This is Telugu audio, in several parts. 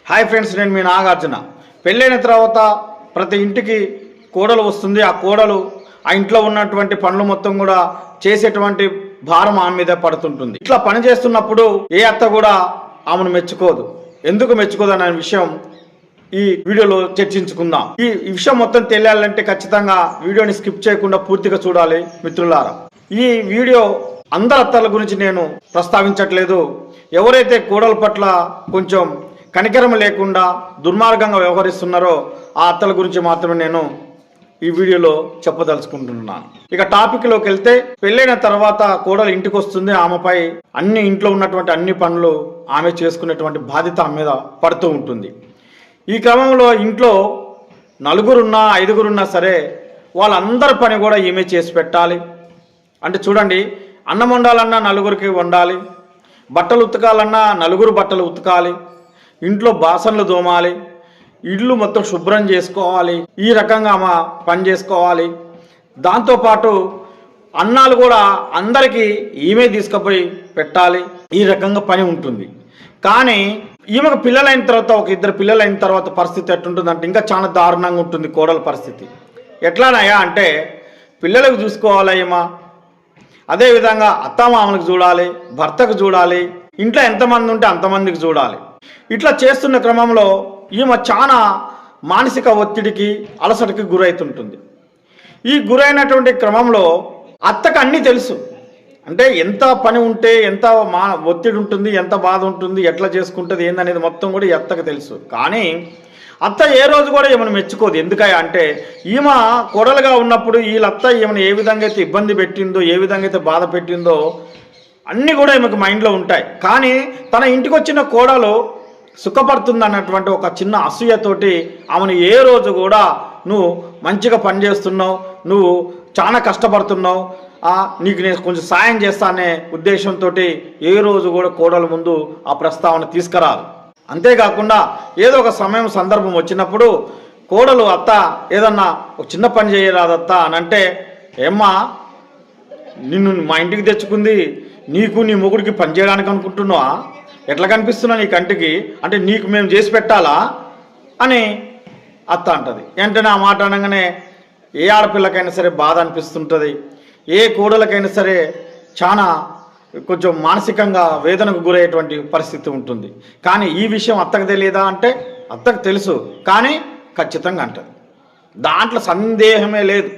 హాయ్ ఫ్రెండ్స్, నేను మీ నాగార్జున. పెళ్ళైన తర్వాత ప్రతి ఇంటికి కోడలు వస్తుంది. ఆ కోడలు ఆ ఇంట్లో ఉన్నటువంటి పనులు మొత్తం కూడా చేసేటువంటి భారం ఆమె మీద పడుతుంటుంది. ఇట్లా పని చేస్తున్నప్పుడు ఏ అత్త కూడా ఆమెను మెచ్చుకోదు. ఎందుకు మెచ్చుకోదు అనే విషయం ఈ వీడియోలో చర్చించుకుందాం. ఈ విషయం మొత్తం తెలియాలంటే ఖచ్చితంగా వీడియోని స్కిప్ చేయకుండా పూర్తిగా చూడాలి మిత్రులారా. ఈ వీడియో అందరి అత్తల గురించి నేను ప్రస్తావించట్లేదు. ఎవరైతే కోడల పట్ల కొంచెం కనికరం లేకుండా దుర్మార్గంగా వ్యవహరిస్తున్నారో ఆ అత్తల గురించి మాత్రమే నేను ఈ వీడియోలో చెప్పదలుచుకుంటున్నాను. ఇక టాపిక్లోకి వెళ్తే, పెళ్ళైన తర్వాత కోడలు ఇంటికి వస్తుంది. ఆమెపై ఇంట్లో ఉన్నటువంటి అన్ని పనులు ఆమె చేసుకునేటువంటి బాధ్యత ఆమె మీద పడుతూ ఉంటుంది. ఈ క్రమంలో ఇంట్లో నలుగురున్నా ఐదుగురున్నా సరే వాళ్ళందరి పని కూడా ఈమె చేసి పెట్టాలి. అంటే చూడండి, అన్నం వండాలన్నా నలుగురికి వండాలి, బట్టలు ఉతకాలన్నా నలుగురు బట్టలు ఉతకాలి, ఇంట్లో బాసనలు దోమాలి, ఇల్లు మొత్తం శుభ్రం చేసుకోవాలి. ఈ రకంగా ఆమె పని చేసుకోవాలి. దాంతోపాటు అన్నాలు కూడా అందరికీ ఈమె తీసుకుపోయి పెట్టాలి. ఈ రకంగా పని ఉంటుంది. కానీ ఈమెకు పిల్లలైన తర్వాత, ఒక ఇద్దరు పిల్లలైన తర్వాత పరిస్థితి ఎట్టుంటుందంటే ఇంకా చాలా దారుణంగా ఉంటుంది కోడల పరిస్థితి. ఎట్లానయ్యా అంటే, పిల్లలకు చూసుకోవాలి ఈమె, అదేవిధంగా అత్తమామలకు చూడాలి, భర్తకు చూడాలి, ఇంట్లో ఎంతమంది ఉంటే అంతమందికి చూడాలి. ఇట్లా చేస్తున్న క్రమంలో ఈమె చాలా మానసిక ఒత్తిడికి, అలసటకి గురవుతుంటుంది. ఈ గురైనటువంటి క్రమంలో అత్తకు అన్నీ తెలుసు. అంటే ఎంత పని ఉంటే ఎంత ఒత్తిడి ఉంటుంది, ఎంత బాధ ఉంటుంది, ఎట్లా చేసుకుంటుంది ఏందనేది మొత్తం కూడా ఈ అత్తకు తెలుసు. కానీ అత్త ఏ రోజు కూడా ఈమెను మెచ్చుకోదు. ఎందుకయ్యా అంటే, ఈమె కోడలుగా ఉన్నప్పుడు వీళ్ళత్త ఈమెను ఏ విధంగా అయితే ఇబ్బంది పెట్టిందో, ఏ విధంగా అయితే బాధ పెట్టిందో అన్నీ కూడా ఈమెకు మైండ్లో ఉంటాయి. కానీ తన ఇంటికి వచ్చిన కోడలు సుఖపడుతుంది అన్నటువంటి ఒక చిన్న అసూయతోటి ఆమెను ఏ రోజు కూడా నువ్వు మంచిగా పనిచేస్తున్నావు, నువ్వు చాలా కష్టపడుతున్నావు, నీకు నేను కొంచెం సాయం చేస్తా అనే ఉద్దేశంతో ఏ రోజు కూడా కోడల ముందు ఆ ప్రస్తావన తీసుకురాదు. అంతేకాకుండా ఏదో ఒక సమయం సందర్భం వచ్చినప్పుడు కోడలు, అత్త ఏదన్నా ఒక చిన్న పని చేయరాదత్త అని అంటే, ఏమ్మా నిన్ను మా ఇంటికి తెచ్చుకుంది నీకు నీ మొగుడికి పని చేయడానికి అనుకుంటున్నావా? ఎట్లా కనిపిస్తున్నా నీ కంటికి? అంటే నీకు మేము చేసి పెట్టాలా అని అత్త అంటది. వెంటనే ఆ మాట అనగానే ఏ ఆడపిల్లకైనా సరే బాధ అనిపిస్తుంటుంది. ఏ కోడలకైనా సరే చాలా కొంచెం మానసికంగా వేదనకు గురయ్యేటువంటి పరిస్థితి ఉంటుంది. కానీ ఈ విషయం అత్తకు తెలియదా అంటే, అత్తకు తెలుసు, కానీ ఖచ్చితంగా అంటది. దాంట్లో సందేహమే లేదు.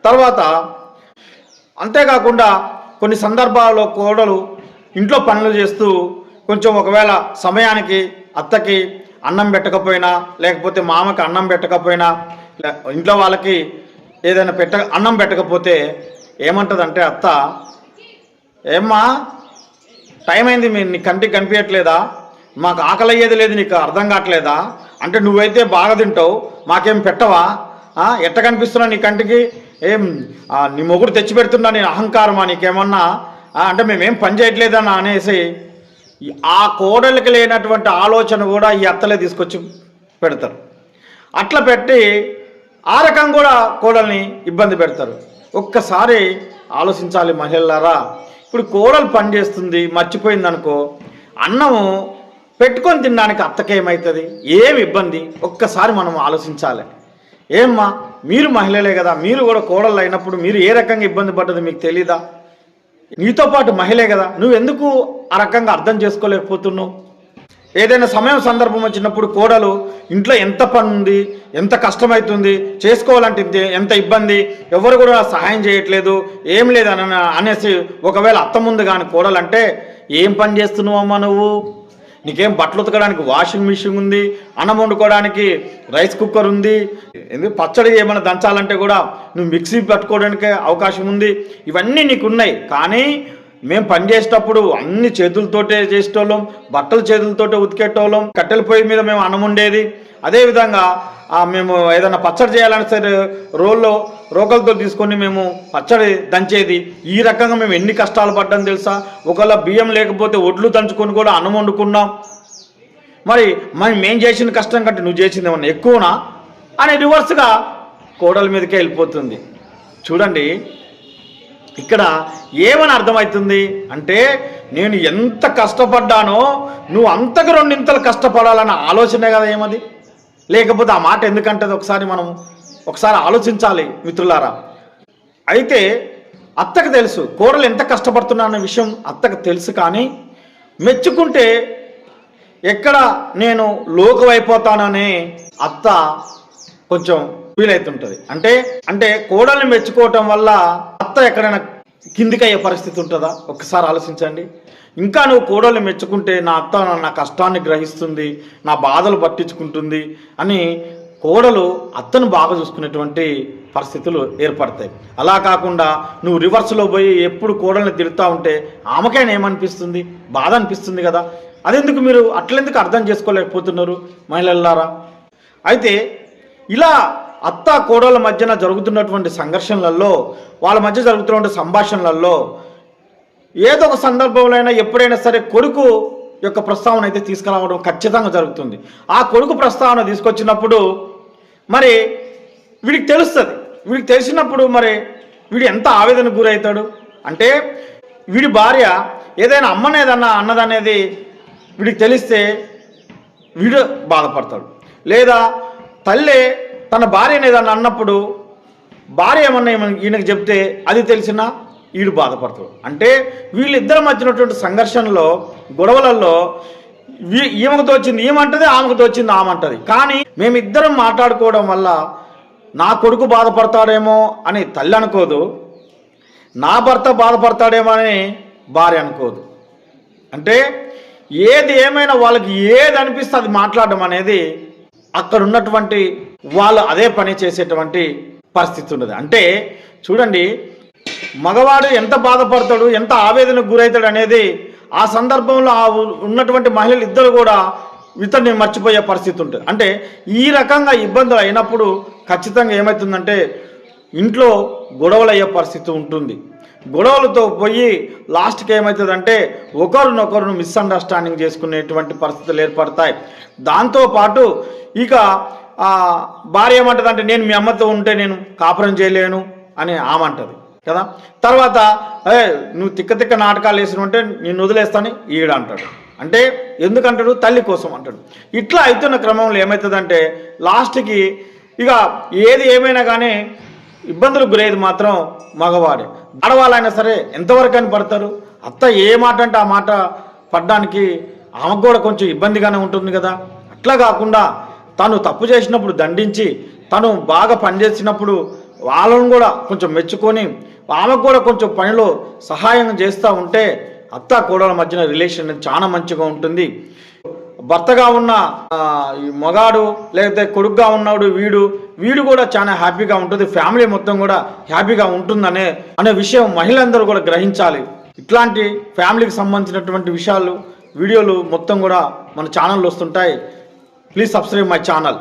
తర్వాత అంతేకాకుండా కొన్ని సందర్భాల్లో కోడలు ఇంట్లో పనులు చేస్తూ కొంచెం ఒకవేళ సమయానికి అత్తకి అన్నం పెట్టకపోయినా, లేకపోతే మామకి అన్నం పెట్టకపోయినా, ఇంట్లో వాళ్ళకి ఏదైనా అన్నం పెట్టకపోతే ఏమంటుందంటే అత్త, ఏమ్మా టైం అయింది, మీరు నీ కంటికి కనిపించట్లేదా? మాకు ఆకలి అయ్యేది లేదు, నీకు అర్థం కావట్లేదా? అంటే నువ్వైతే బాగా తింటావు, మాకేం పెట్టవా? ఎట్ట కనిపిస్తున్నా నీ కంటికి? ఏం నీ మొగుడు తెచ్చి పెడుతున్నా నేను అహంకారమా నీకేమన్నా? అంటే మేమేం పని చేయట్లేదని అనేసి ఆ కోడలికి లేనటువంటి ఆలోచన కూడా ఈ అత్తలే తీసుకొచ్చి పెడతారు. అట్లా పెట్టి ఆ రకం కూడా కోడల్ని ఇబ్బంది పెడతారు. ఒక్కసారి ఆలోచించాలి మహిళలారా. ఇప్పుడు కోడలు పని చేస్తుంది, మర్చిపోయింది అనుకో, అన్నము పెట్టుకొని తినడానికి అత్తకేమవుతుంది? ఏమి ఇబ్బంది? ఒక్కసారి మనం ఆలోచించాలి. ఏమ్మా, మీరు మహిళలే కదా, మీరు కూడా కోడళ్ళు అయినప్పుడు మీరు ఏ రకంగా ఇబ్బంది పడ్డది మీకు తెలీదా? నీతో పాటు మహిళే కదా, నువ్వెందుకు ఆ రకంగా అర్థం చేసుకోలేకపోతున్నావు? ఏదైనా సమయం సందర్భం వచ్చినప్పుడు కోడలు ఇంట్లో ఎంత పని ఉంది, ఎంత కష్టమవుతుంది, చేసుకోవాలంటే ఎంత ఇబ్బంది, ఎవరు కూడా సహాయం చేయట్లేదు, ఏం లేదు అనేసి ఒకవేళ అత్త ముందు కానీ కోడలంటే, ఏం పని చేస్తున్నావమ్మా నువ్వు? నీకేం బట్టలు ఉతకడానికి వాషింగ్ మిషన్ ఉంది, అన్నం వండుకోవడానికి రైస్ కుక్కర్ ఉంది, ఎందుకు పచ్చడి ఏమైనా దంచాలంటే కూడా నువ్వు మిక్సీ పట్టుకోవడానికి అవకాశం ఉంది, ఇవన్నీ నీకు ఉన్నాయి. కానీ మేము పని చేసేటప్పుడు అన్ని చేతులతోటే చేసేటోళ్ళం, బట్టలు చేతులతోటే ఉతికేటోళ్ళం, కట్టెల పొయ్యి మీద మేము అన్నం ఉండేది. అదేవిధంగా మేము ఏదైనా పచ్చడి చేయాలని సరే రోకలతో తీసుకొని మేము పచ్చడి దంచేది. ఈ రకంగా మేము ఎన్ని కష్టాలు పడ్డాం తెలుసా? ఒకవేళ బియ్యం లేకపోతే ఒడ్లు దంచుకొని కూడా అన్నం వండుకున్నాం. మరి మేము చేసిన కష్టం కంటే నువ్వు చేసింది ఏమన్నా ఎక్కువనా అని రివర్స్గా కోడల మీదకే వెళ్ళిపోతుంది. చూడండి, ఇక్కడ ఏమని అర్థమవుతుంది అంటే, నేను ఎంత కష్టపడ్డానో నువ్వు అంతకు రెండింతలు కష్టపడాలన్న ఆలోచనే కదా ఏమది. లేకపోతే ఆ మాట ఎందుకంటది ఒకసారి ఆలోచించాలి మిత్రులారా. అయితే అత్తకు తెలుసు కోడలు ఎంత కష్టపడుతున్నా అన్న విషయం అత్తకు తెలుసు, కానీ మెచ్చుకుంటే ఎక్కడ నేను లోకమైపోతాననే అత్త కొంచెం ఫీల్ అవుతుంటుంది. అంటే కోడల్ని మెచ్చుకోవటం వల్ల అత్త ఎక్కడైనా కిందికయ్యే పరిస్థితి ఉంటుందా? ఒక్కసారి ఆలోచించండి. ఇంకా నువ్వు కోడల్ని మెచ్చుకుంటే నా అత్త నా కష్టాన్ని గ్రహిస్తుంది, నా బాధలు పట్టించుకుంటుంది అని కోడలు అత్తను బాగా చూసుకునేటువంటి పరిస్థితులు ఏర్పడతాయి. అలా కాకుండా నువ్వు రివర్స్లో పోయి ఎప్పుడు కోడల్ని తిడుతూ ఉంటే ఆమెకైనా ఏమనిపిస్తుంది? బాధ అనిపిస్తుంది కదా. అదెందుకు మీరు అట్లెందుకు అర్థం చేసుకోలేకపోతున్నారు మహిళలారా? అయితే ఇలా అత్త కోడళ్ళ మధ్యన జరుగుతున్నటువంటి సంఘర్షణలలో, వాళ్ళ మధ్య జరుగుతున్నటువంటి సంభాషణలలో ఏదో ఒక సందర్భంలో అయినా ఎప్పుడైనా సరే కొడుకు యొక్క ప్రస్తావన అయితే తీసుకురావడం ఖచ్చితంగా జరుగుతుంది. ఆ కొడుకు ప్రస్తావన తీసుకొచ్చినప్పుడు మరి వీడికి తెలుస్తుంది. వీడికి తెలిసినప్పుడు మరి వీడు ఎంత ఆవేదనకు గురవుతాడు అంటే, వీడి భార్య ఏదైనా అమ్మనేదన్నా అన్నదనేది వీడికి తెలిస్తే వీడు బాధపడతాడు. లేదా తల్లి తన భార్యని ఏదన్నా అన్నప్పుడు భార్య ఏమన్నా ఈయనకు చెప్తే అది తెలిసినా వీడు బాధపడతాడు. అంటే వీళ్ళిద్దరి మధ్యనటువంటి సంఘర్షణలో, గొడవలలో ఈమెకు తోచింది ఈమంటది, ఆమెకు తోచింది ఆమంటది. కానీ మేమిద్దరం మాట్లాడుకోవడం వల్ల నా కొడుకు బాధపడతాడేమో అని తల్లి అనుకోదు, నా భర్త బాధపడతాడేమో అని భార్య అనుకోదు. అంటే ఏది ఏమైనా వాళ్ళకి ఏది అనిపిస్తే అది మాట్లాడడం అనేది అక్కడ ఉన్నటువంటి వాళ్ళు అదే పని చేసేటువంటి పరిస్థితి ఉన్నది. అంటే చూడండి, మగవాడు ఎంత బాధపడతాడు, ఎంత ఆవేదనకు గురవుతాడు అనేది ఆ సందర్భంలో ఉన్నటువంటి మహిళలు ఇద్దరు కూడా ఇతన్ని మర్చిపోయే పరిస్థితి ఉంటుంది. అంటే ఈ రకంగా ఇబ్బందులు అయినప్పుడు ఖచ్చితంగా ఏమవుతుందంటే ఇంట్లో గొడవలు అయ్యే పరిస్థితి ఉంటుంది. గొడవలతో పోయి లాస్ట్కి ఏమవుతుందంటే ఒకరినొకరును మిస్అండర్స్టాండింగ్ చేసుకునేటువంటి పరిస్థితులు ఏర్పడతాయి. దాంతోపాటు ఇక భార్య ఏమంటుంది అంటే, నేను మీ అమ్మతో ఉంటే నేను కాపురం చేయలేను అని ఆమంటది కదా. తర్వాత నువ్వు తిక్క నాటకాలు వేసినంటే నేను వదిలేస్తాను ఈడ అంటాడు. అంటే ఎందుకంటాడు? తల్లి కోసం అంటాడు. ఇట్లా అవుతున్న క్రమంలో ఏమవుతుందంటే లాస్ట్కి ఇక ఏది ఏమైనా కానీ ఇబ్బందులకు గురేది మాత్రం మగవాడే. ఆడవాళ్ళైనా సరే ఎంతవరకు అని పడతారు. అత్త ఏ మాట అంటే ఆ మాట పడ్డానికి ఆమెకు కూడా కొంచెం ఇబ్బందిగానే ఉంటుంది కదా. అట్లా కాకుండా తను తప్పు చేసినప్పుడు దండించి, తను బాగా పనిచేసినప్పుడు వాళ్ళను కూడా కొంచెం మెచ్చుకొని ఆమెకు కూడా కొంచెం పనిలో సహాయం చేస్తూ ఉంటే అత్త కోడల మధ్యన రిలేషన్ చాలా మంచిగా ఉంటుంది. భర్తగా ఉన్న ఈ మగాడు లేకపోతే కొడుకుగా ఉన్నాడు వీడు కూడా చాలా హ్యాపీగా ఉంటుంది. ఫ్యామిలీ మొత్తం కూడా హ్యాపీగా ఉంటుందనే విషయం మహిళలందరూ కూడా గ్రహించాలి. ఇట్లాంటి ఫ్యామిలీకి సంబంధించినటువంటి విషయాలు వీడియోలు మొత్తం కూడా మన ఛానల్లో వస్తుంటాయి. Please subscribe my channel.